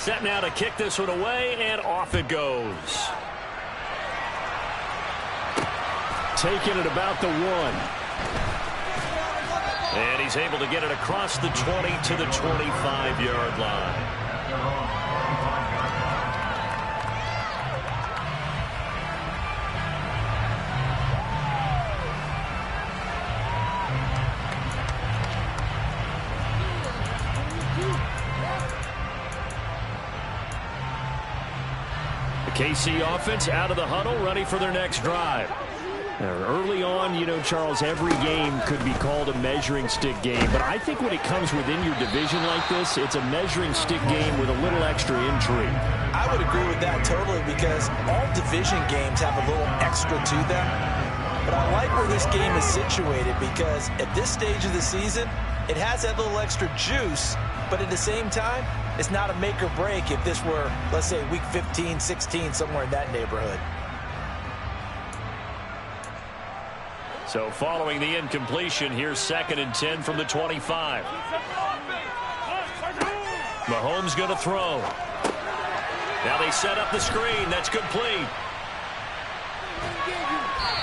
Set now to kick this one away, and off it goes. Taking it about the 1. And he's able to get it across the 20 to the 25-yard line. KC offense out of the huddle, ready for their next drive. Early on, you know, Charles, every game could be called a measuring stick game. But I think when it comes within your division like this, it's a measuring stick game with a little extra intrigue. I would agree with that totally, because all division games have a little extra to them. But I like where this game is situated, because at this stage of the season, it has that little extra juice. But at the same time, it's not a make or break if this were, let's say, week 15, 16, somewhere in that neighborhood. So following the incompletion, here's 2nd and 10 from the 25. Mahomes going to throw. Now they set up the screen. That's complete.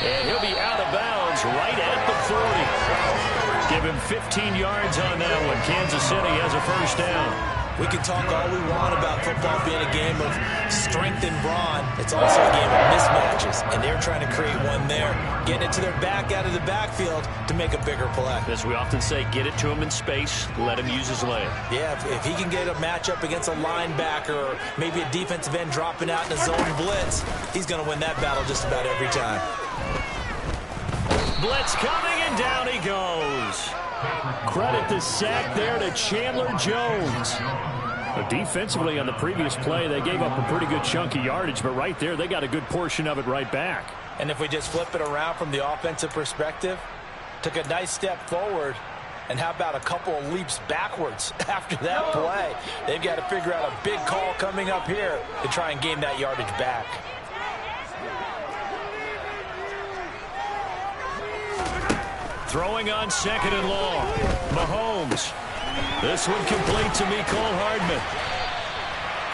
And he'll be out of bounds right at the 40. Give him 15 yards on that one. Kansas City has a first down. We can talk all we want about football being a game of strength and brawn. It's also a game of mismatches, and they're trying to create one there, getting it to their back out of the backfield to make a bigger play. As we often say, get it to him in space, let him use his leg. Yeah, if he can get a matchup against a linebacker or maybe a defensive end dropping out in a zone blitz, he's going to win that battle just about every time. Blitz coming, and down he goes. Credit the sack there to Chandler Jones. Defensively on the previous play, they gave up a pretty good chunk of yardage, but right there, they got a good portion of it right back. And if we just flip it around from the offensive perspective, took a nice step forward, and how about a couple of leaps backwards after that play? They've got to figure out a big call coming up here to try and gain that yardage back. Throwing on 2nd and long. Mahomes. This one complete to Mecole Hardman.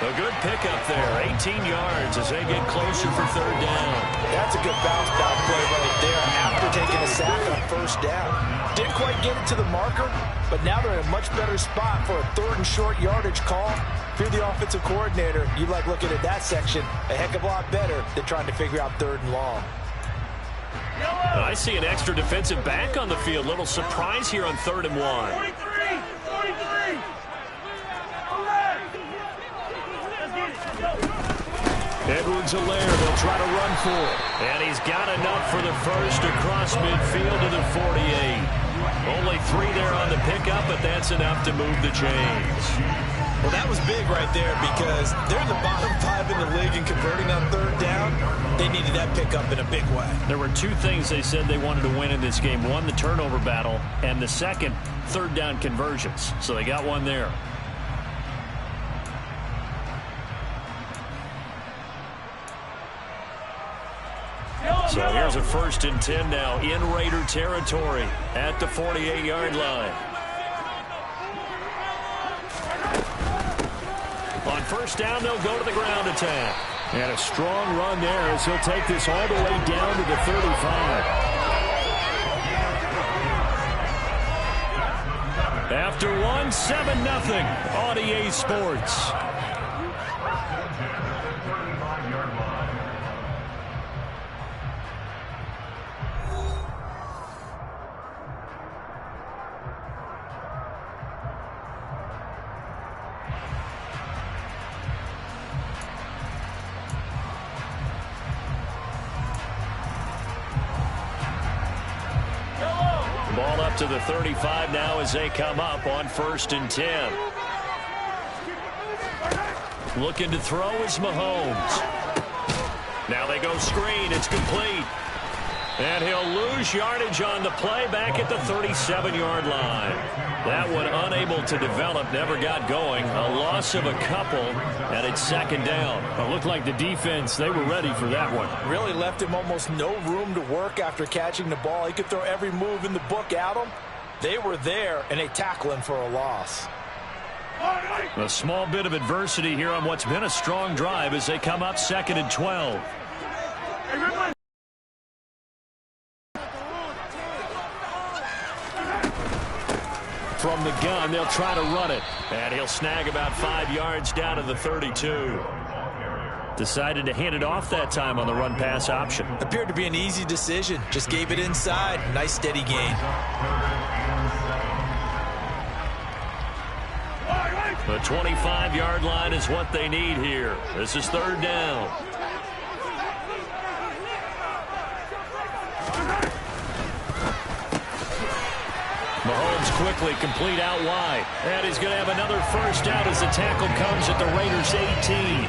A good pickup there. 18 yards as they get closer for 3rd down. That's a good bounce back play right there after taking a sack on 1st down. Didn't quite get it to the marker, but now they're in a much better spot for a 3rd and short yardage call. If you're the offensive coordinator, you like looking at that section a heck of a lot better than trying to figure out 3rd and long. I see an extra defensive back on the field. Little surprise here on 3rd and 1. 43. Edwards-Helaire, they'll try to run for it. And he's got enough for the first across midfield to the 48. Only 3 there on the pickup, but that's enough to move the chains. Well, that was big right there, because they're the bottom 5 in the league in converting on 3rd down. They needed that pickup in a big way. There were 2 things they said they wanted to win in this game. One, the turnover battle, and the second, 3rd down conversions. So they got one there. So here's a 1st and 10 now in Raider territory at the 48-yard line. On 1st down, they'll go to the ground attack. And a strong run there as he'll take this all the way down to the 35. After one, 7-0 on EA Sports. Ball up to the 35 now as they come up on 1st and 10. Looking to throw is Mahomes. Now they go screen. It's complete. And he'll lose yardage on the play back at the 37-yard line. That one unable to develop, never got going. A loss of a couple, and it's 2nd down. It looked like the defense, they were ready for that one. Really left him almost no room to work after catching the ball. He could throw every move in the book at him. They were there, and they tackle him for a loss. A small bit of adversity here on what's been a strong drive as they come up 2nd and 12. From the gun, they'll try to run it. And he'll snag about 5 yards down to the 32. Decided to hand it off that time on the run-pass option. Appeared to be an easy decision. Just gave it inside. Nice steady gain. The 25-yard line is what they need here. This is 3rd down. Mahomes quickly complete out wide. And he's going to have another first down as the tackle comes at the Raiders' 18.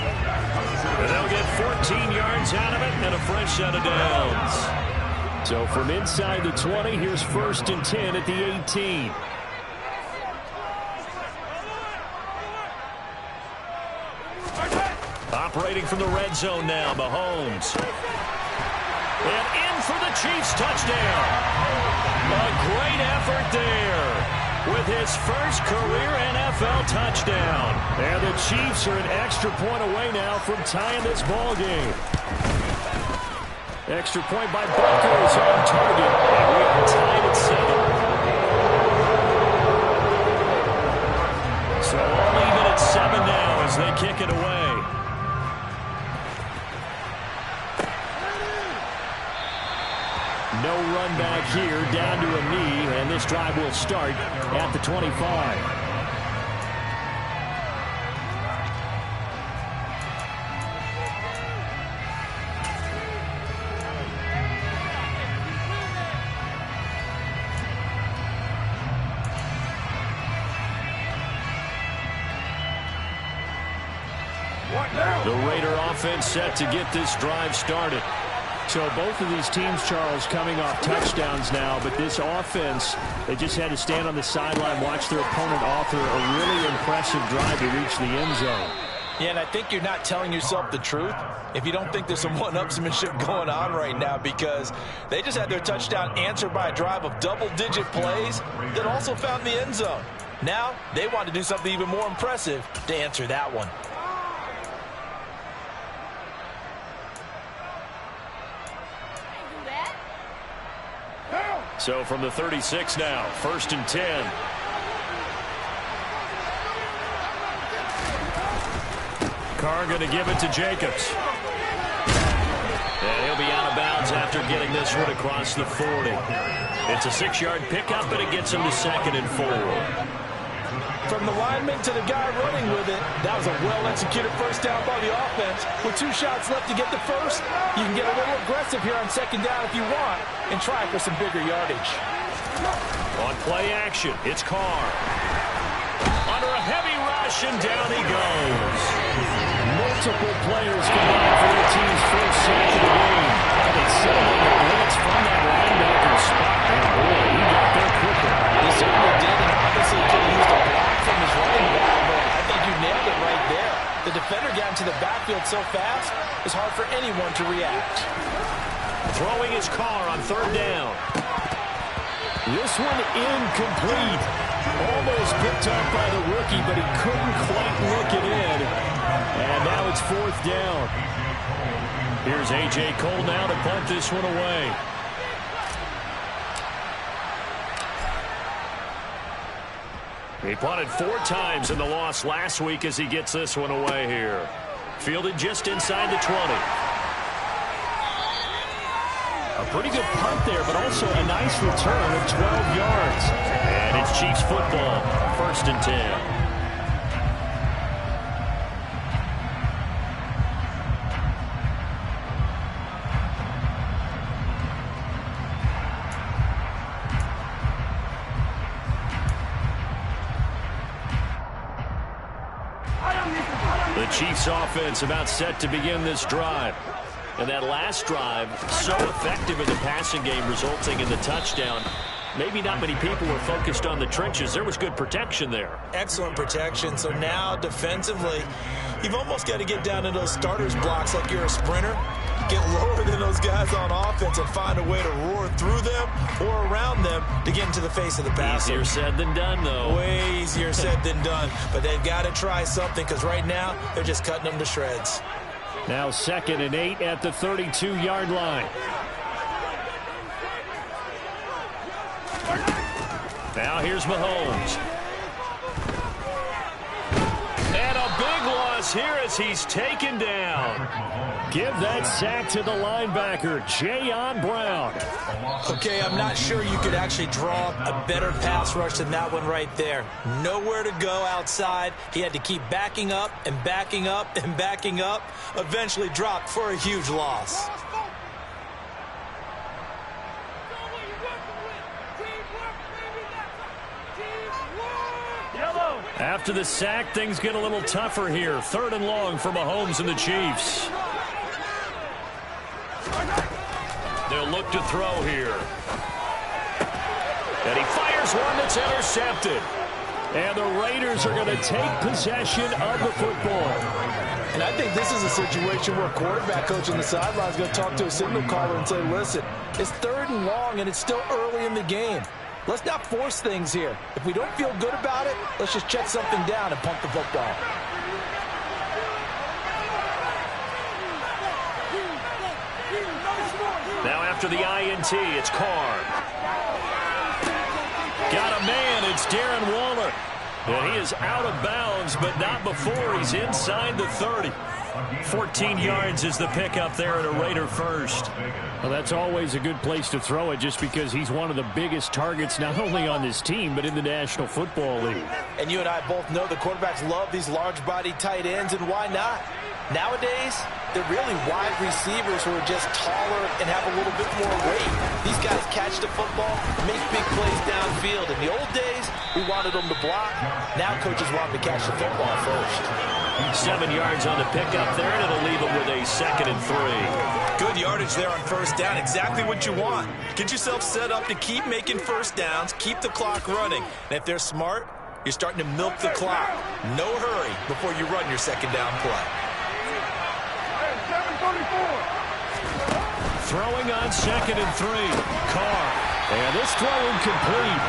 And they'll get 14 yards out of it and a fresh set of downs. So from inside the 20, here's 1st and 10 at the 18. Operating from the red zone now, Mahomes. And in for the Chiefs touchdown. A great effort there with his first career NFL touchdown. And the Chiefs are an extra point away now from tying this ball game. Extra point by Butker is on target. And we are tied at 7. So all even at 7 now as they kick it away. No run back here, down to a knee, and this drive will start at the 25. The Raider offense set to get this drive started. So both of these teams, Charles, coming off touchdowns now, but this offense, they just had to stand on the sideline, watch their opponent author a really impressive drive to reach the end zone. Yeah, and I think you're not telling yourself the truth if you don't think there's some one-upsmanship going on right now, because they just had their touchdown answered by a drive of double-digit plays that also found the end zone. Now they want to do something even more impressive to answer that one. So from the 36 now, 1st and 10. Carr going to give it to Jacobs. And he'll be out of bounds after getting this one across the 40. It's a 6-yard pickup, but it gets him to 2nd and 4. From the lineman to the guy running with it, that was a well-executed first down by the offense. With 2 shots left to get the first, you can get a little aggressive here on 2nd down if you want and try for some bigger yardage. On play action, it's Carr. Under a heavy rush, and down he goes. Multiple players combined for the team's first sack of the game. They set him on the blitz from that linebacker spot. And boy, he got there quicker. He certainly did, and obviously could have used a block from his running back, but I think you nailed it right there. The defender got into the backfield so fast, it's hard for anyone to react. Throwing his Carr on 3rd down. This one incomplete. Almost picked up by the rookie, but he couldn't quite look it in. And now it's 4th down. Here's A.J. Cole now to punt this one away. He punted 4 times in the loss last week as he gets this one away here. Fielded just inside the 20. A pretty good punt there, but also a nice return of 12 yards. And it's Chiefs football, 1st and 10. The Chiefs offense about set to begin this drive. And that last drive, so effective in the passing game, resulting in the touchdown. Maybe not many people were focused on the trenches. There was good protection there. Excellent protection. So now defensively, you've almost got to get down into those starters blocks like you're a sprinter. get lower than those guys on offense and find a way to roar through them or around them to get into the face of the passer. Easier said than done, though. Way easier said than done. But they've got to try something because right now they're just cutting them to shreds. Now 2nd and 8 at the 32-yard line. Now here's Mahomes. And a big loss here as he's taken down. Give that sack to the linebacker, Jayon Brown. Okay, I'm not sure you could actually draw a better pass rush than that one right there. Nowhere to go outside. He had to keep backing up and backing up and backing up. Eventually dropped for a huge loss. After the sack, things get a little tougher here. 3rd and long for Mahomes and the Chiefs. They'll look to throw here. And he fires one that's intercepted. And the Raiders are going to take possession of the football. And I think this is a situation where a quarterback coach on the sideline is going to talk to a signal caller and say, listen, it's 3rd and long and it's still early in the game. Let's not force things here. If we don't feel good about it, let's just check something down and pump the football. Now after the INT, it's Carr. Got a man, it's Darren Waller. And he is out of bounds, but not before he's inside the 30. 14 yards is the pickup there at a Raider first. Well, that's always a good place to throw it just because he's one of the biggest targets not only on this team but in the National Football League. And you and I both know the quarterbacks love these large-bodied tight ends, and why not? Nowadays, they're really wide receivers who are just taller and have a little bit more weight. These guys catch the football, make big plays downfield. In the old days, we wanted them to block. Now coaches want them to catch the football first. 7 yards on the pickup there, and it'll leave them with a 2nd and 3. Good yardage there on first down. Exactly what you want. Get yourself set up to keep making first downs, keep the clock running. And if they're smart, you're starting to milk the clock. No hurry before you run your second down play. Throwing on 2nd and 3. Carr. And this throw incomplete.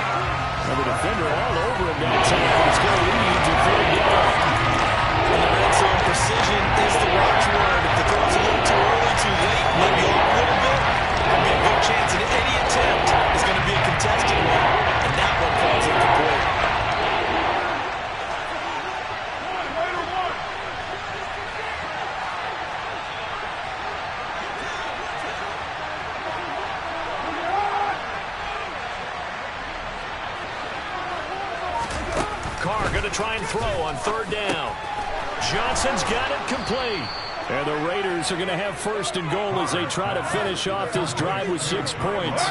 And the defender all over him that time. It's going to lead to 3rd down. And the red zone precision is the watchword. If the throw's a little too early, too late, maybe off a little bit, there'll be a good chance that any attempt is going to be a contested one. And that one falls incomplete. Carr going to try and throw on 3rd down. Johnson's got it complete. And the Raiders are going to have 1st and goal as they try to finish off this drive with 6 points.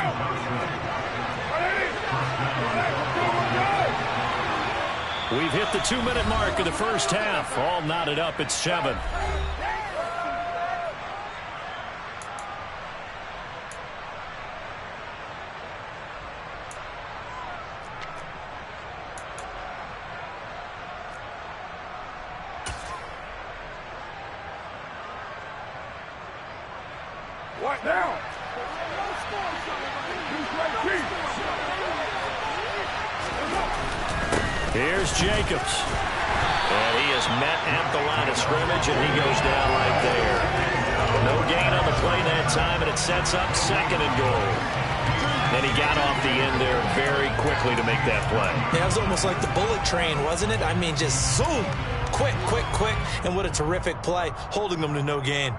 We've hit the 2-minute mark of the first half. All knotted up at 7. What now? Here's Jacobs. And he is met at the line of scrimmage, and he goes down right there. No gain on the play that time, and it sets up 2nd and goal. And he got off the end there very quickly to make that play. Yeah, it was almost like the bullet train, wasn't it? I mean, just zoom. Quick, quick, quick. And what a terrific play, holding them to no gain.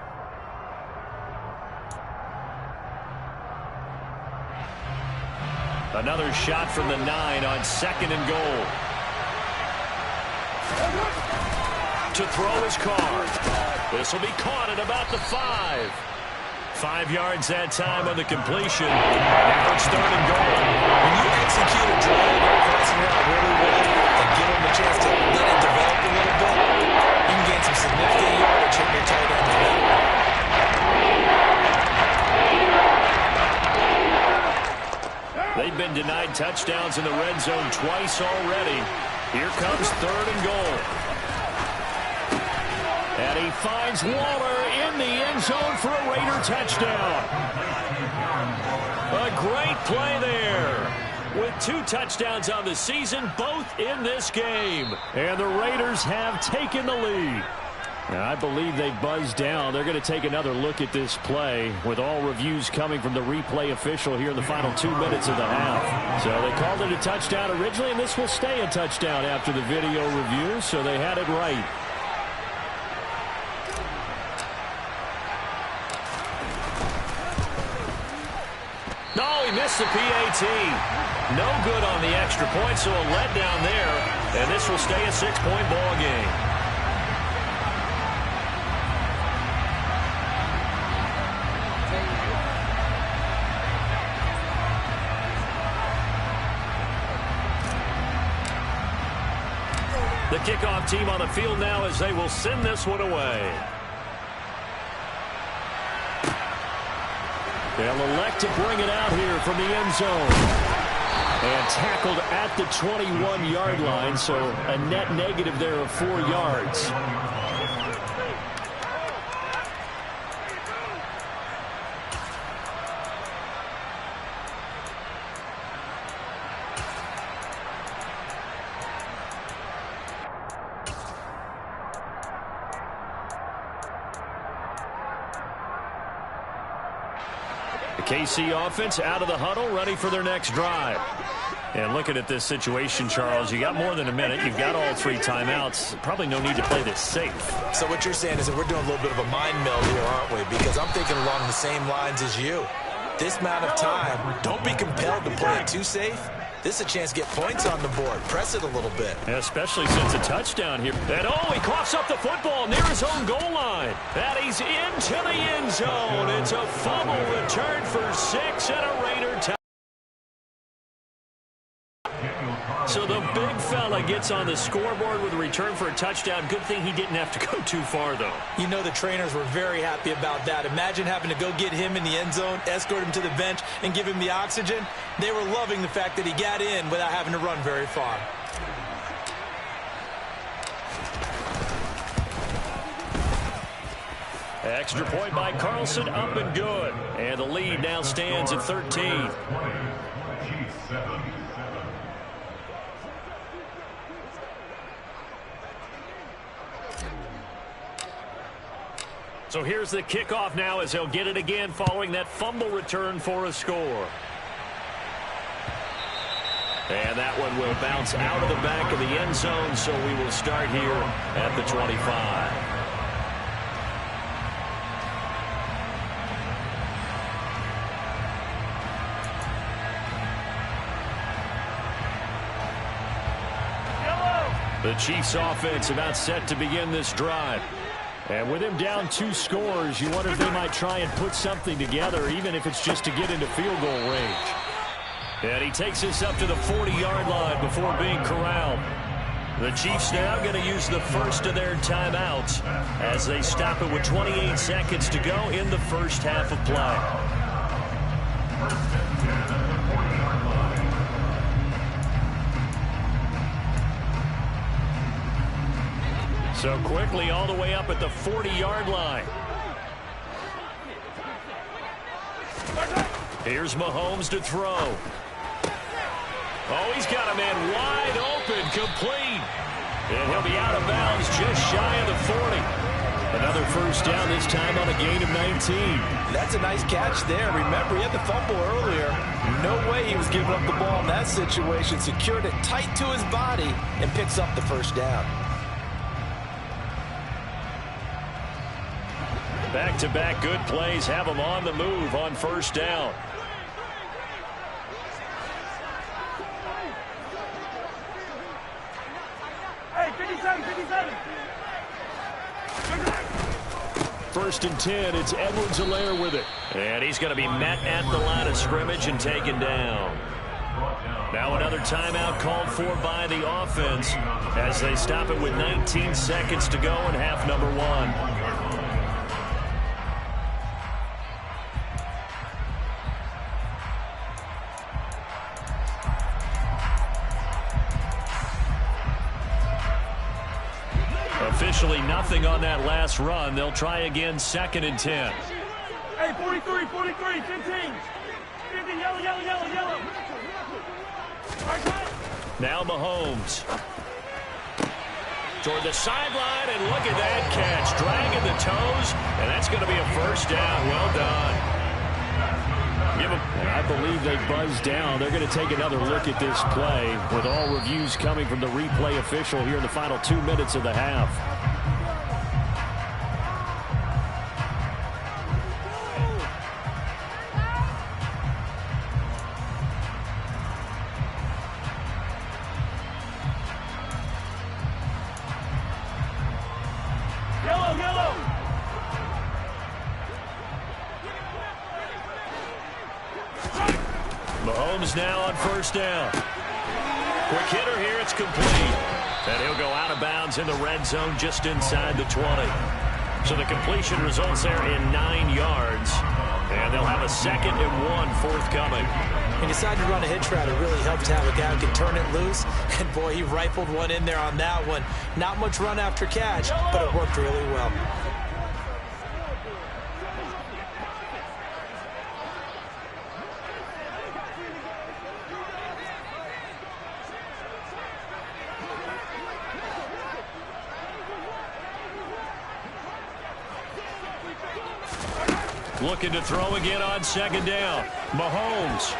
Another shot from the 9 on 2nd and goal. To throw his Carr. This will be caught at about the 5. 5 yards that time on the completion. Now it's 3rd and goal. When you execute a drive or crossing route really well and give them a chance to let it develop a little bit, you can gain some significant yardage hitting your tight end on that one. They've been denied touchdowns in the red zone twice already. Here comes 3rd and goal. And he finds Waller in the end zone for a Raider touchdown. A great play there. With 2 touchdowns on the season, both in this game. And the Raiders have taken the lead. And I believe they buzzed down. They're going to take another look at this play with all reviews coming from the replay official here in the final 2 minutes of the half. So they called it a touchdown originally, and this will stay a touchdown after the video review, so they had it right. No, he missed the PAT. No good on the extra point, so a letdown there, and this will stay a 6-point ball game. The kickoff team on the field now as they will send this one away. They'll elect to bring it out here from the end zone. And tackled at the 21-yard line, so a net negative there of 4 yards. The KC offense out of the huddle, ready for their next drive. And looking at this situation, Charles, you got more than a minute. You've got all 3 timeouts. Probably no need to play this safe. So what you're saying is that we're doing a little bit of a mind meld here, aren't we? Because I'm thinking along the same lines as you. This amount of time, don't be compelled to play it too safe. This is a chance to get points on the board. Press it a little bit. Yeah, especially since a touchdown here. And he coughs up the football near his own goal line. And he's into the end zone. It's a fumble return for 6 and a Raider touchdown. So the big fella gets on the scoreboard with a return for a touchdown. Good thing he didn't have to go too far, though. You know the trainers were very happy about that. Imagine having to go get him in the end zone, escort him to the bench, and give him the oxygen. They were loving the fact that he got in without having to run very far. Extra point by Carlson, up and good. And the lead now stands at 13. So here's the kickoff now as he'll get it again following that fumble return for a score. And that one will bounce out of the back of the end zone, so we will start here at the 25. The Chiefs offense about set to begin this drive. And with him down 2 scores, you wonder if they might try and put something together, even if it's just to get into field goal range. And he takes this up to the 40-yard line before being corralled. The Chiefs now going to use the first of their timeouts as they stop it with 28 seconds to go in the first half of play. So quickly all the way up at the 40-yard line. Here's Mahomes to throw. Oh, he's got a man wide open, complete. And he'll be out of bounds just shy of the 40. Another first down, this time on a gain of 19. That's a nice catch there. Remember, he had the fumble earlier. No way he was giving up the ball in that situation. Secured it tight to his body and picks up the first down. Back-to-back good plays have them on the move on first down. Hey, 57, 57. First and 10, it's Edwards-Helaire with it. And he's going to be met at the line of scrimmage and taken down. Now another timeout called for by the offense as they stop it with 19 seconds to go in half number 1. Officially nothing on that last run. They'll try again, 2nd and 10. Hey, 43, 15. 15, yellow. Now Mahomes. Toward the sideline, and look at that catch. Dragging the toes, and that's going to be a first down. Well done. I believe they buzzed down. They're going to take another look at this play with all reviews coming from the replay official here in the final 2 minutes of the half. Yellow. Mahomes now on first down. Quick hitter here, it's complete. And he'll go out of bounds in the red zone just inside the 20. So the completion results there in 9 yards. And they'll have a 2nd and 1 forthcoming. He decided to run a hitch route. It really helped to have a guy who can turn it loose. And, boy, he rifled one in there on that one. Not much run after catch, but it worked really well. Looking to throw again on 2nd down. Mahomes.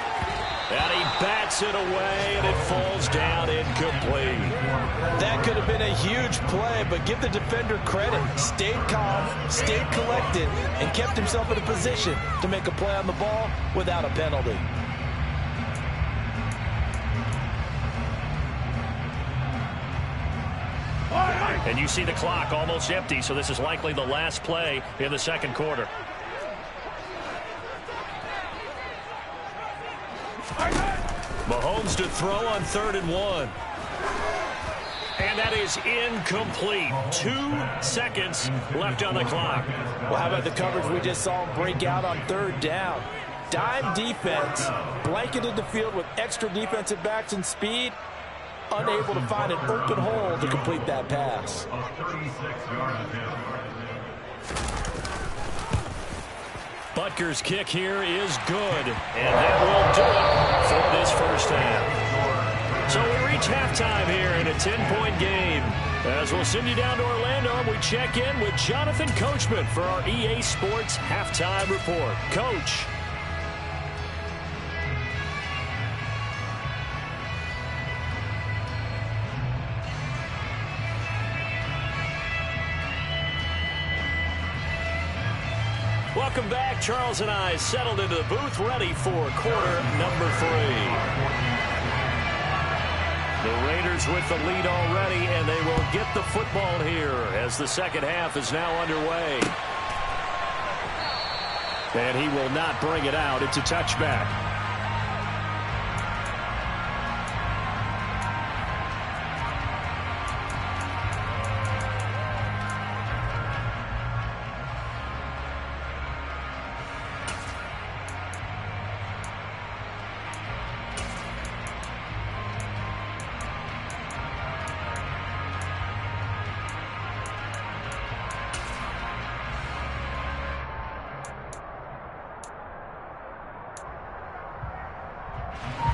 And he bats it away, and it falls down incomplete. That could have been a huge play, but give the defender credit. Stayed calm, stayed collected, and kept himself in a position to make a play on the ball without a penalty. And you see the clock almost empty, so this is likely the last play in the 2nd quarter. Mahomes to throw on 3rd and 1. And that is incomplete. 2 seconds left on the clock. Well, how about the coverage we just saw him break out on 3rd down? Dime defense, blanketed the field with extra defensive backs and speed, unable to find an open hole to complete that pass. Butker's kick here is good, and that will do it for this first half. So we reach halftime here in a 10-point game. As we'll send you down to Orlando, and we check in with Jonathan Coachman for our EA Sports Halftime Report. Coach. Welcome back. Charles and I settled into the booth, ready for quarter number 3. The Raiders with the lead already, and they will get the football here as the second half is now underway. And he will not bring it out. It's a touchback.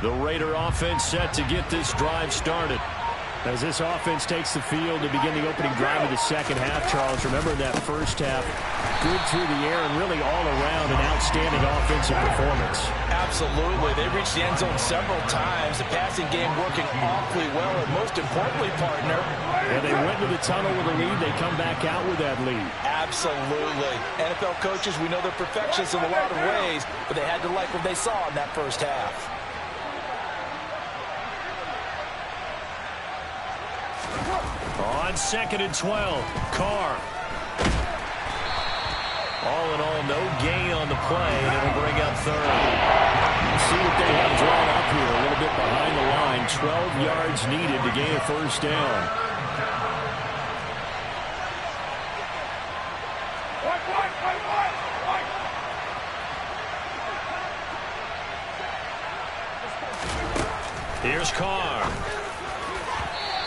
The Raider offense set to get this drive started. As this offense takes the field to begin the opening drive of the second half, Charles, remember in that first half, good through the air and really all around an outstanding offensive performance. Absolutely. They reached the end zone several times. The passing game working awfully well, and most importantly, partner. And they went to the tunnel with a lead. They come back out with that lead. Absolutely. NFL coaches, we know they're perfectionists in a lot of ways, but they had to like what they saw in that first half. On 2nd and 12, Carr. All in all, no gain on the play, and it'll bring up 3rd. See what they have drawn up here, a little bit behind the line. 12 yards needed to gain a first down. Here's Carr.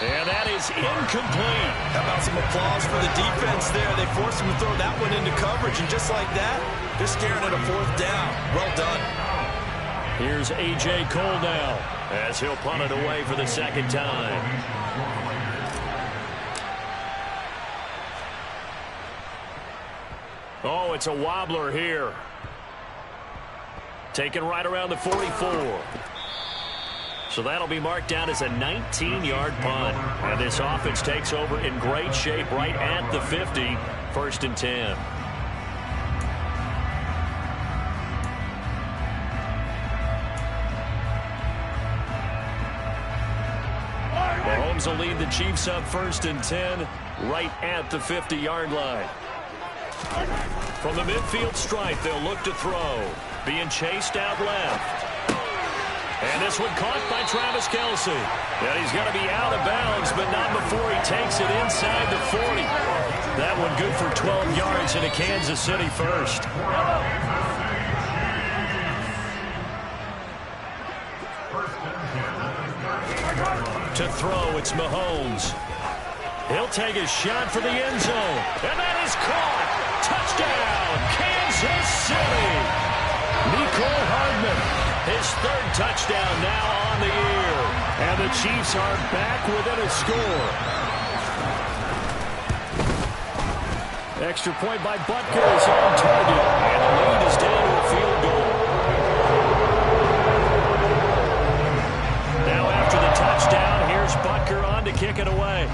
And that is incomplete. How about some applause for the defense there? They forced him to throw that one into coverage, and just like that, they're staring at a 4th down. Well done. Here's A.J. Cole now, as he'll punt it away for the 2nd time. Oh, it's a wobbler here. Taken right around the 44. So that'll be marked down as a 19-yard punt. And this offense takes over in great shape right at the 50. 1st and 10. Mahomes will lead the Chiefs up 1st and 10 right at the 50-yard line. From the midfield stripe, they'll look to throw. Being chased out left. And this one caught by Travis Kelce. And he's going to be out of bounds, but not before he takes it inside the 40. That one good for 12 yards into Kansas City first. To throw, it's Mahomes. He'll take a shot for the end zone. And that is caught. Touchdown, Kansas City. Mecole Hardman, his 3rd touchdown now on the year. And the Chiefs are back within a score. Extra point by Butker is on target. And the lead is down to a field goal. Now after the touchdown, here's Butker on to kick it away.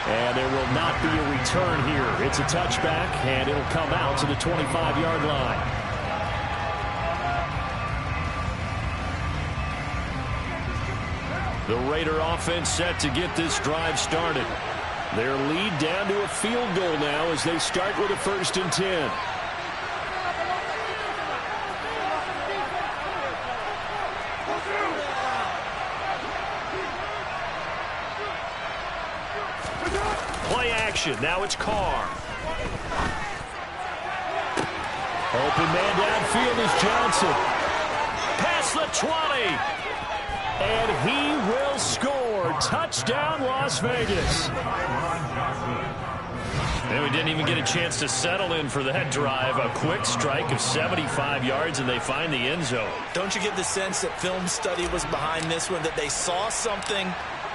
And there will not be a return here. It's a touchback, and it'll come out to the 25-yard line. The Raider offense set to get this drive started. Their lead down to a field goal now as they start with a 1st and 10. Now it's Carr. Open man downfield is Johnson. Past the 20. And he will score. Touchdown, Las Vegas. And we didn't even get a chance to settle in for that drive. A quick strike of 75 yards, and they find the end zone. Don't you get the sense that film study was behind this one, that they saw something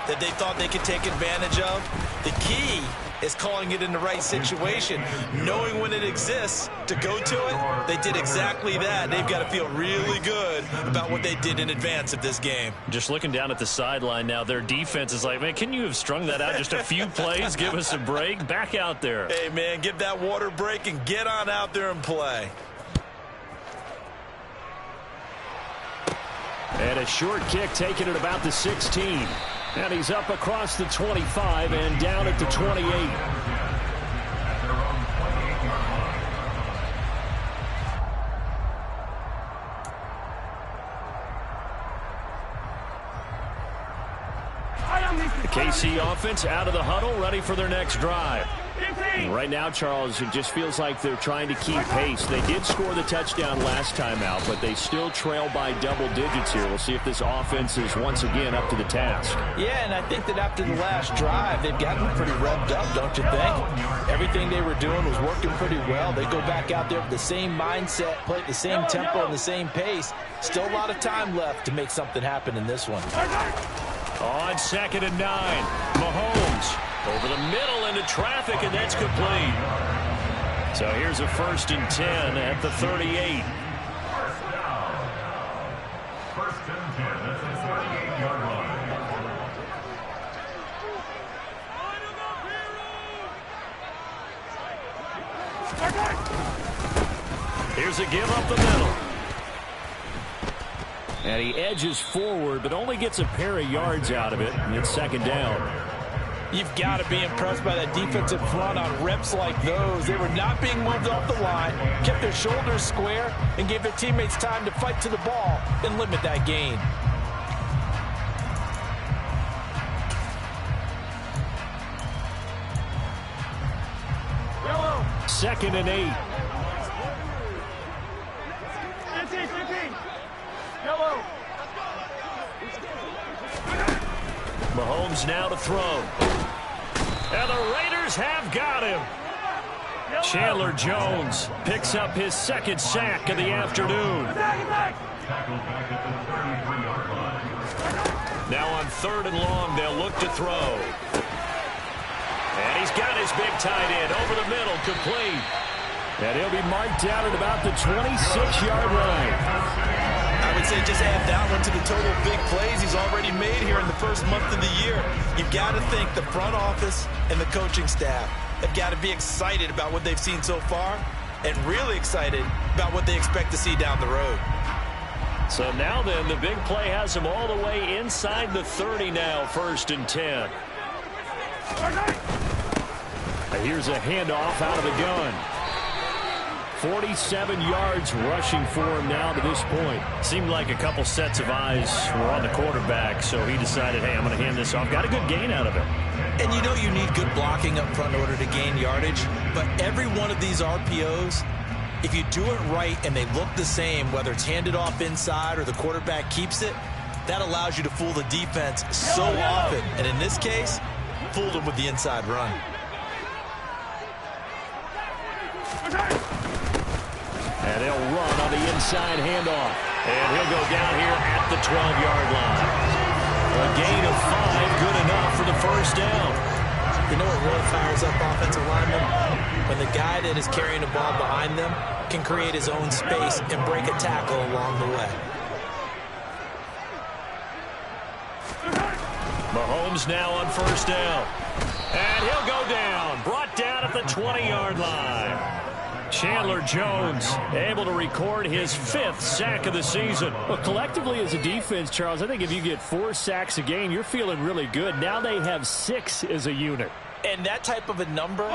that they thought they could take advantage of? The key is calling it in the right situation, knowing when it exists to go to it. They did exactly that. They've got to feel really good about what they did in advance of this game. Just looking down at the sideline now, their defense is like, man, can you have strung that out just a few plays? Give us a break. Back out there. Hey, man, give that water break and get on out there and play. And a short kick taken at about the 16. And he's up across the 25 and down at the 28. The KC offense out of the huddle, ready for their next drive. And right now, Charles, it just feels like they're trying to keep pace. They did score the touchdown last time out, but they still trail by double digits here. We'll see if this offense is once again up to the task. Yeah, and I think that after the last drive, they've gotten pretty revved up, don't you think? Everything they were doing was working pretty well. They go back out there with the same mindset, play at the same tempo and the same pace. Still a lot of time left to make something happen in this one. On 2nd and 9, Mahomes over the middle into traffic, and that's complete. So here's a 1st and 10 at the 38. First and 10 at the 38-yard line. Here's a give up the middle. And he edges forward, but only gets a pair of yards out of it, and it's 2nd down. You've got to be impressed by that defensive front on reps like those. They were not being moved off the line, kept their shoulders square, and gave their teammates time to fight to the ball and limit that gain. Yellow. 2nd and 8. 15. Yellow. Mahomes now to throw. And the Raiders have got him. Chandler Jones picks up his second sack of the afternoon. Now on 3rd and long, they'll look to throw. And he's got his big tight end over the middle, complete. And he'll be marked down at about the 26-yard line. I would say just add that one to the total big plays he's already made here in the first month of the year. You've got to think the front office and the coaching staff have got to be excited about what they've seen so far and really excited about what they expect to see down the road. So now then, the big play has him all the way inside the 30 now, 1st and 10. Here's a handoff out of the gun. 47 yards rushing for him now to this point. Seemed like a couple sets of eyes were on the quarterback, so he decided, hey, I'm going to hand this off. Got a good gain out of it. And you know you need good blocking up front in order to gain yardage, but every one of these RPOs, if you do it right and they look the same, whether it's handed off inside or the quarterback keeps it, that allows you to fool the defense so often. And in this case, fooled them with the inside run. And they'll run on the inside handoff. And he'll go down here at the 12-yard line. A gain of 5, good enough for the first down. You know what really fires up offensive linemen? When the guy that is carrying the ball behind them can create his own space and break a tackle along the way. Mahomes now on 1st down. And he'll go down. Brought down at the 20-yard line. Chandler Jones able to record his 5th sack of the season. Well, collectively as a defense, Charles, I think if you get 4 sacks a game, you're feeling really good. Now they have 6 as a unit. And that type of a number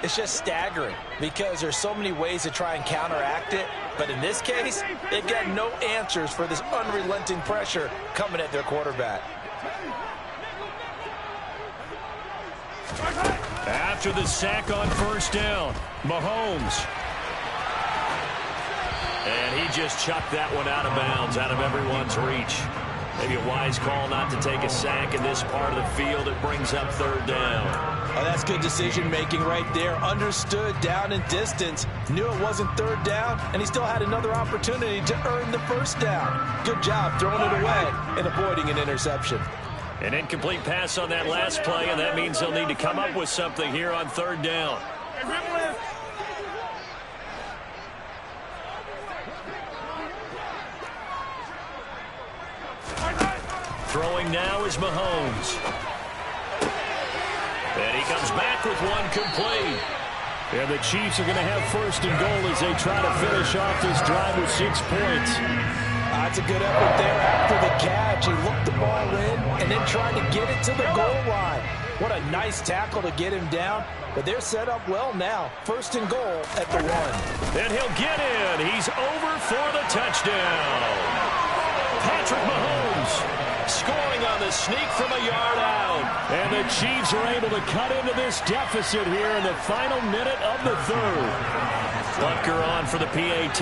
is just staggering because there's so many ways to try and counteract it. But in this case, they've got no answers for this unrelenting pressure coming at their quarterback. After the sack on 1st down, Mahomes. And he just chucked that one out of bounds, out of everyone's reach. Maybe a wise call not to take a sack in this part of the field. It brings up 3rd down. Oh, that's good decision-making right there. Understood down and distance. Knew it wasn't 3rd down, and he still had another opportunity to earn the 1st down. Good job throwing it away and avoiding an interception. An incomplete pass on that last play, and that means they'll need to come up with something here on 3rd down. Throwing now is Mahomes. And he comes back with one complete. And the Chiefs are going to have 1st and goal as they try to finish off this drive with 6 points. That's a good effort there after the catch. He looked the ball in and then tried to get it to the goal line. What a nice tackle to get him down. But they're set up well now. 1st and goal at the 1. And he'll get in. He's over for the touchdown. Patrick Mahomes scoring on the sneak from a yard out. And the Chiefs are able to cut into this deficit here in the final minute of the 3rd. Butker on for the PAT.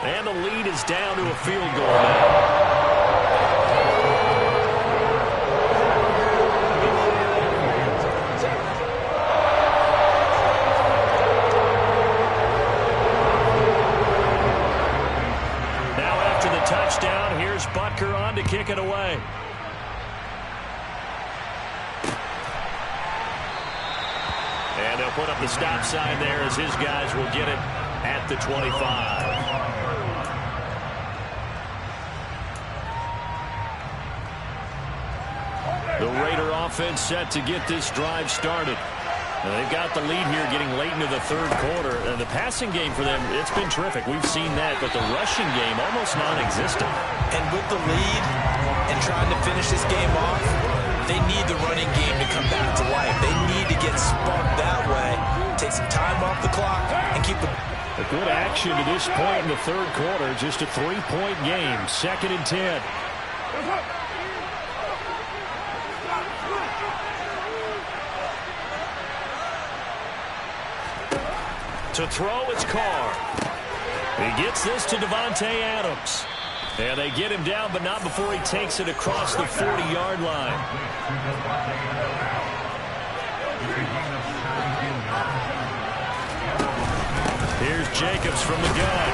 And the lead is down to a field goal now. Now after the touchdown, here's Butker on to kick it away. And they'll put up the stop sign there as his guys will get it at the 25. The Raider offense set to get this drive started. And they've got the lead here getting late into the 3rd quarter. And the passing game for them, it's been terrific. We've seen that, but the rushing game almost non-existent. And with the lead and trying to finish this game off, they need the running game to come back to life. They need to get sparked that way, take some time off the clock, and keep the... A good action to this point in the 3rd quarter. Just a 3-point game. 2nd and 10. To throw, it's Carr. He gets this to Davante Adams. And they get him down, but not before he takes it across the 40-yard line. Here's Jacobs from the gun.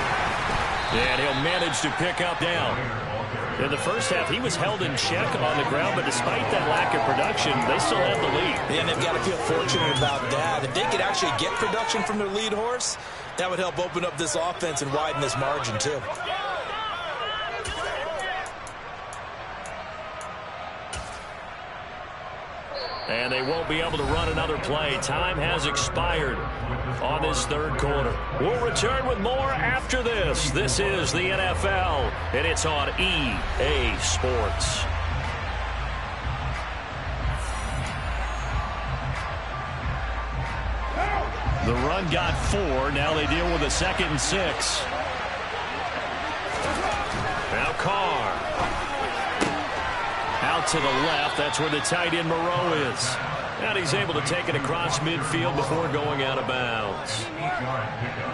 And he'll manage to pick up down. In the first half, he was held in check on the ground, but despite that lack of production, they still have the lead. And they've got to feel fortunate about that. If they could actually get production from their lead horse, that would help open up this offense and widen this margin, too. And they won't be able to run another play. Time has expired on this third quarter. We'll return with more after this. This is the NFL, and it's on EA Sports. The run got 4. Now they deal with a 2nd and 6. Now Carr. Out to the left. That's where the tight end Moreau is. And he's able to take it across midfield before going out of bounds.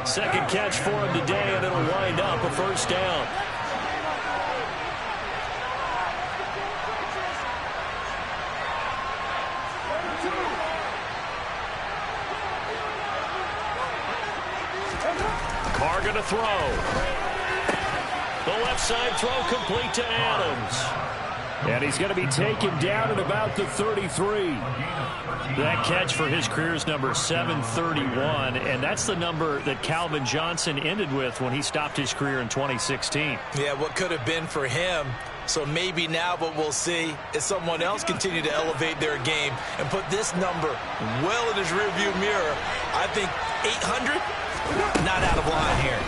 2nd catch for him today, and it'll wind up a first down. Carr going to throw. The left side throw complete to Adams. And he's going to be taken down at about the 33. That catch for his career is number 731, and that's the number that Calvin Johnson ended with when he stopped his career in 2016. Yeah, what could have been for him. So maybe now what we'll see is someone else continue to elevate their game and put this number well in his rearview mirror. I think 800, not out of line here.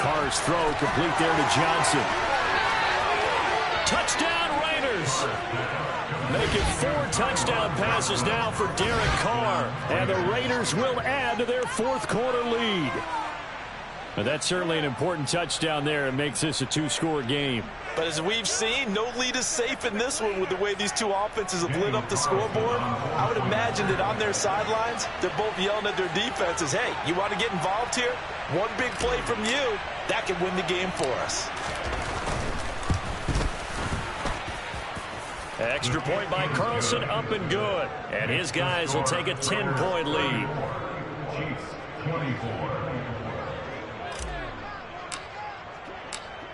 Carr's throw complete there to Johnson. Touchdown Raiders. Making 4 touchdown passes now for Derek Carr. And the Raiders will add to their 4th quarter lead. And that's certainly an important touchdown there. It makes this a 2-score game. But as we've seen, no lead is safe in this one with the way these two offenses have lit up the scoreboard. I would imagine that on their sidelines, they're both yelling at their defenses, hey, you want to get involved here? One big play from you, that could win the game for us. Extra point by Carlson, up and good. And his guys will take a 10-point lead. Chiefs 24.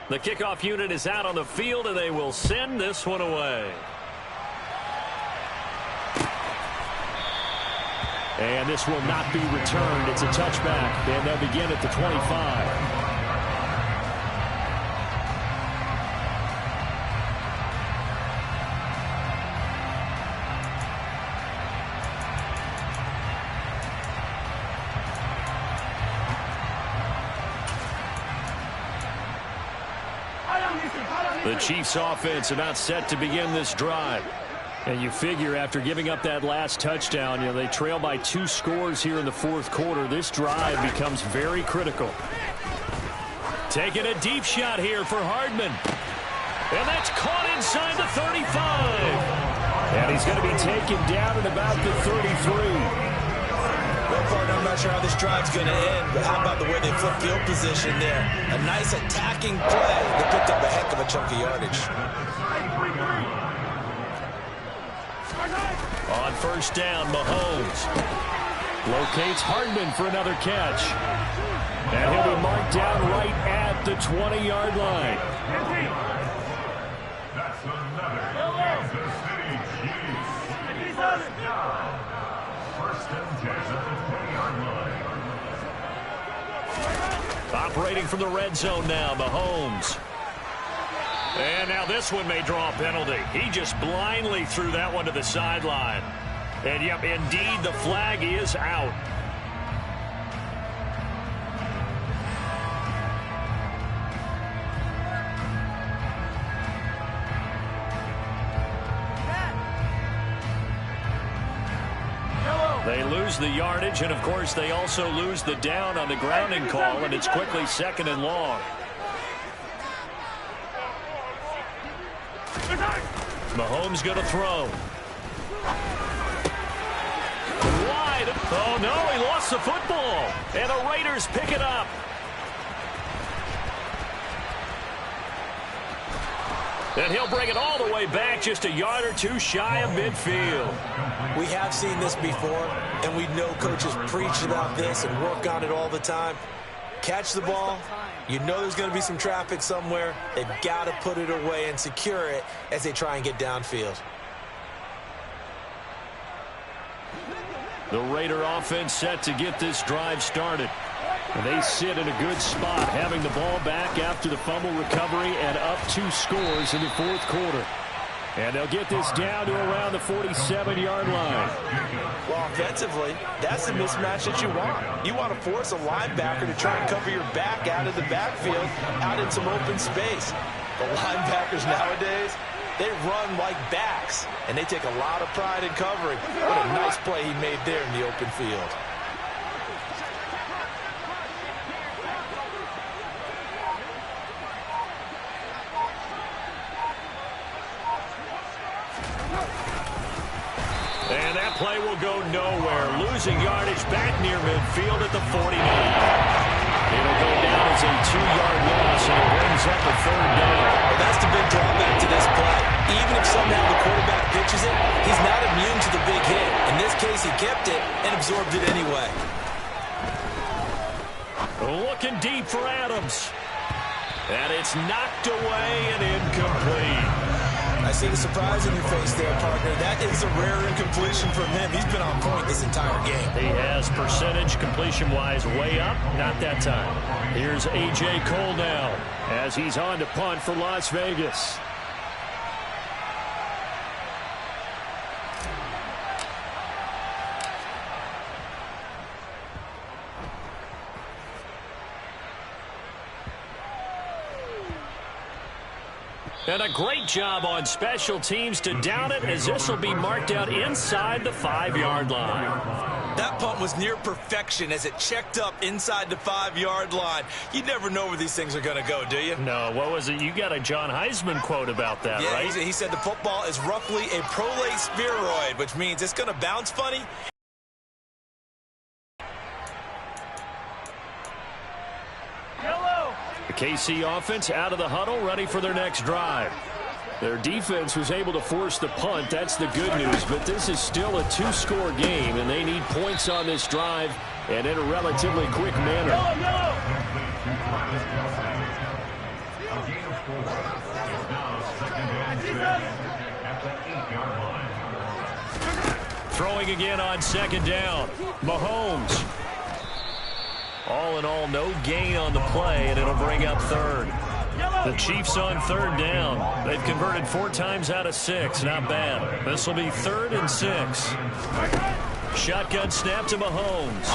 The kickoff unit is out on the field, and they will send this one away. And this will not be returned. It's a touchback, and they'll begin at the 25. The Chiefs offense about set to begin this drive. And you figure after giving up that last touchdown, they trail by 2 scores here in the 4th quarter. This drive becomes very critical. Taking a deep shot here for Hardman. And that's caught inside the 35. And he's going to be taken down at about the 33. Well, partner, I'm not sure how this drive's going to end, but how about the way they flip field position there? A nice attacking play that picked up a heck of a chunk of yardage. On first down, Mahomes locates Hardman for another catch. And he'll be marked down right at the 20-yard line. That's another Kansas City Chiefs. First and 10 at the 20-yard line. Operating from the red zone now, Mahomes. And now this one may draw a penalty. He just blindly threw that one to the sideline. And, yep, indeed, the flag is out. They lose the yardage, and, of course, they also lose the down on the grounding call, and it's quickly 2nd and long. Mahomes going to throw. Wide. Oh, no, he lost the football. And the Raiders pick it up. And he'll bring it all the way back just a yard or two shy of midfield. We have seen this before, and we know coaches preach about this and work on it all the time. Catch the ball. You know there's going to be some traffic somewhere. They've got to put it away and secure it as they try and get downfield. The Raider offense set to get this drive started. And they sit in a good spot, having the ball back after the fumble recovery and up 2 scores in the fourth quarter. And they'll get this down to around the 47-yard line. Well, offensively, that's the mismatch that you want. You want to force a linebacker to try and cover your back out of the backfield, out in some open space. The linebackers nowadays, they run like backs, and they take a lot of pride in covering. What a nice play he made there in the open field. And that play will go nowhere. Losing yardage back near midfield at the 49. It'll go down as a 2-yard loss, and it brings up a 3rd down. Well, that's the big drawback to this play. Even if somehow the quarterback pitches it, he's not immune to the big hit. In this case, he kept it and absorbed it anyway. Looking deep for Adams. And it's knocked away and incomplete. I see the surprise in your face there, partner. That is a rare incompletion from him. He's been on point this entire game. He has percentage completion-wise way up. Not that time. Here's A.J. Cole now as he's on to punt for Las Vegas. And a great job on special teams to down it, as this will be marked out inside the 5-yard line. That punt was near perfection as it checked up inside the 5-yard line. You never know where these things are going to go, do you? No, what was it? You got a John Heisman quote about that, yeah, right? He said the football is roughly a prolate spheroid, which means it's going to bounce funny. The KC offense out of the huddle, ready for their next drive. Their defense was able to force the punt. That's the good news, but this is still a 2-score game, and they need points on this drive and in a relatively quick manner. Throwing again on 2nd down. Mahomes. All in all, no gain on the play, and it'll bring up 3rd. The Chiefs on 3rd down. They've converted 4 times out of 6. Not bad. This will be 3rd and 6. Shotgun snap to Mahomes.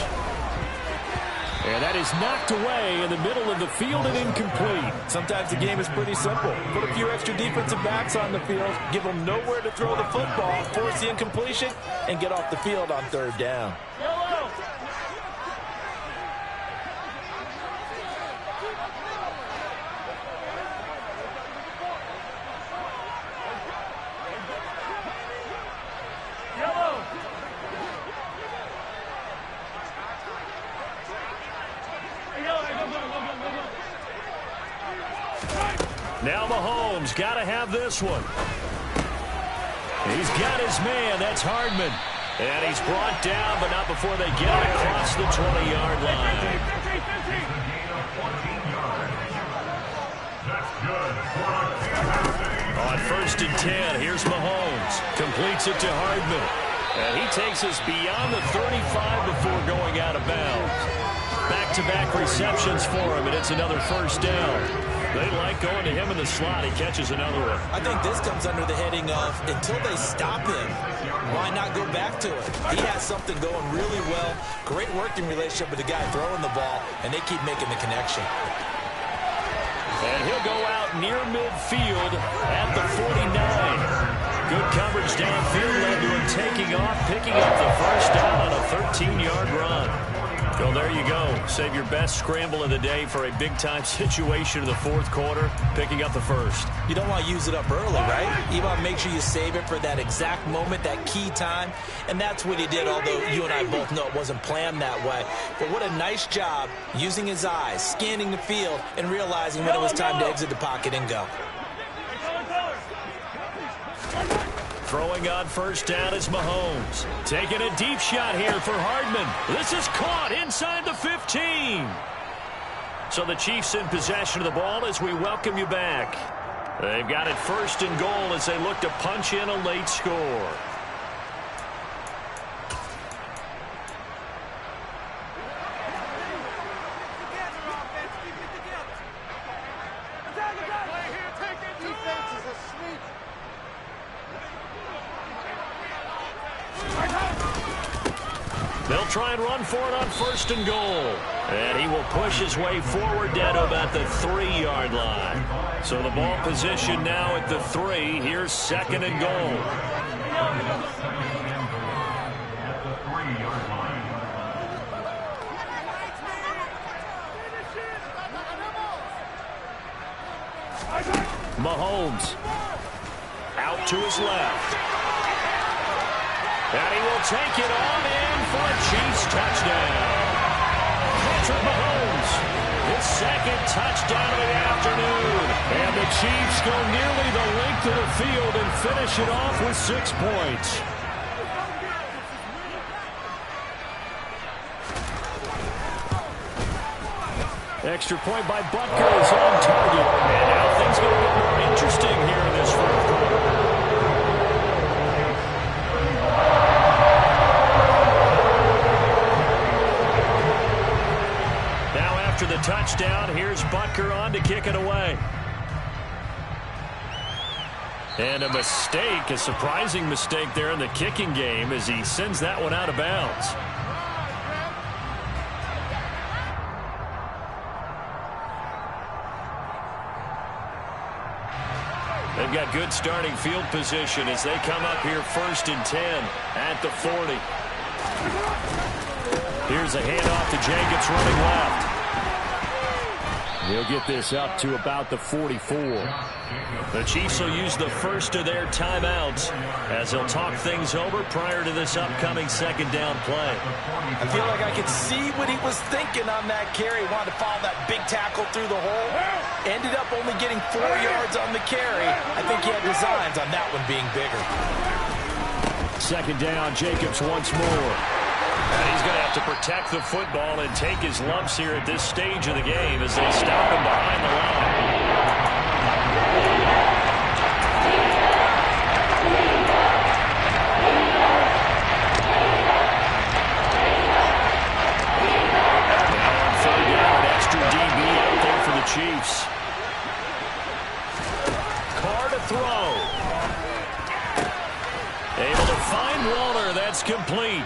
And that is knocked away in the middle of the field and incomplete. Sometimes the game is pretty simple. Put a few extra defensive backs on the field, give them nowhere to throw the football, force the incompletion, and get off the field on 3rd down. Now Mahomes got to have this one. He's got his man. That's Hardman. And he's brought down, but not before they get it across the 20-yard line. On 1st and 10, here's Mahomes. Completes it to Hardman. And he takes us beyond the 35 before going out of bounds. Back-to-back receptions for him, and it's another 1st down. They like going to him in the slot. He catches another one. I think this comes under the heading of, until they stop him, why not go back to it? He has something going really well. Great working relationship with the guy throwing the ball, and they keep making the connection. And he'll go out near midfield at the 49. Good coverage downfield led to him taking off, picking up the 1st down on a 13-yard run. Well, there you go. Save your best scramble of the day for a big-time situation in the 4th quarter, picking up the 1st. You don't want to use it up early, right? You want to make sure you save it for that exact moment, that key time. And that's what he did, although you and I both know it wasn't planned that way. But what a nice job using his eyes, scanning the field, and realizing when it was time to exit the pocket and go. Throwing on first down is Mahomes. Taking a deep shot here for Hardman. This is caught inside the 15. So the Chiefs in possession of the ball as we welcome you back. They've got it first and goal as they look to punch in a late score. They'll try and run for it on first and goal. And he will push his way forward down to about the 3-yard line. So the ball position now at the 3. Here's second and goal. Mahomes out to his left. And he will take it on in for a Chiefs touchdown. Patrick Mahomes, his second touchdown of the afternoon. And the Chiefs go nearly the length of the field and finish it off with 6 points. Extra point by Butker is on target. And now things going to get more interesting here in this fourth quarter. After the touchdown, here's Butker on to kick it away. And a mistake, a surprising mistake there in the kicking game as he sends that one out of bounds. They've got good starting field position as they come up here first and 10 at the 40. Here's a handoff to Jacobs running left. He'll get this up to about the 44. The Chiefs will use the first of their timeouts as they'll talk things over prior to this upcoming second down play. I feel like I could see what he was thinking on that carry. Wanted to follow that big tackle through the hole. Ended up only getting 4 yards on the carry. I think he had designs on that one being bigger. Second down, Jacobs once more. And he's going to have to protect the football and take his lumps here at this stage of the game as they stop him behind the line. Now on third down, extra DB out there for the Chiefs. Carr to throw. Able to find Waller. That's complete.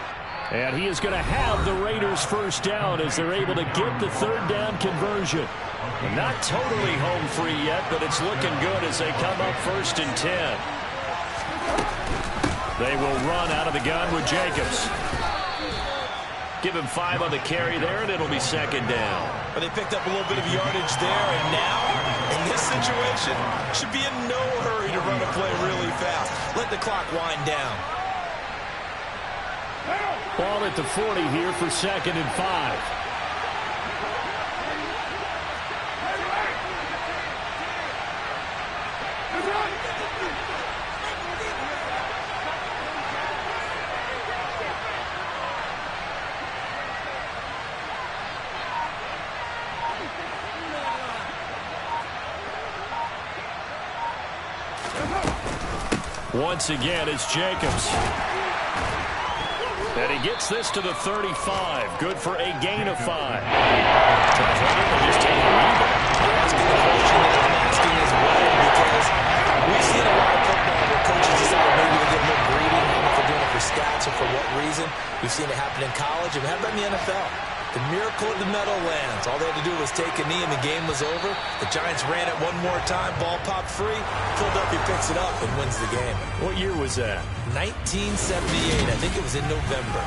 And he is going to have the Raiders first down as they're able to get the third down conversion. Not totally home free yet, but it's looking good as they come up first and 10. They will run out of the gun with Jacobs. Give him 5 on the carry there, and it'll be second down. But they picked up a little bit of yardage there, and now, in this situation, should be in no hurry to run a play really fast. Let the clock wind down. Ball at the 40 here for second and 5. Once again, it's Jacobs. And he gets this to the 35. Good for a gain of 5. Just taking a lead. That's the question that I'm asking as well, because we've seen a lot of football where coaches decide maybe to get a little greedy. I don't know if they're doing it for stats or for what reason. We've seen it happen in college, and we have it in the NFL. The miracle of the Meadowlands. All they had to do was take a knee, and the game was over. The Giants ran it one more time. Ball popped free. Philadelphia picks it up and wins the game. What year was that? 1978. I think it was in November.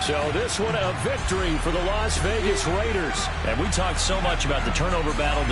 So this one a victory for the Las Vegas Raiders. And we talked so much about the turnover battle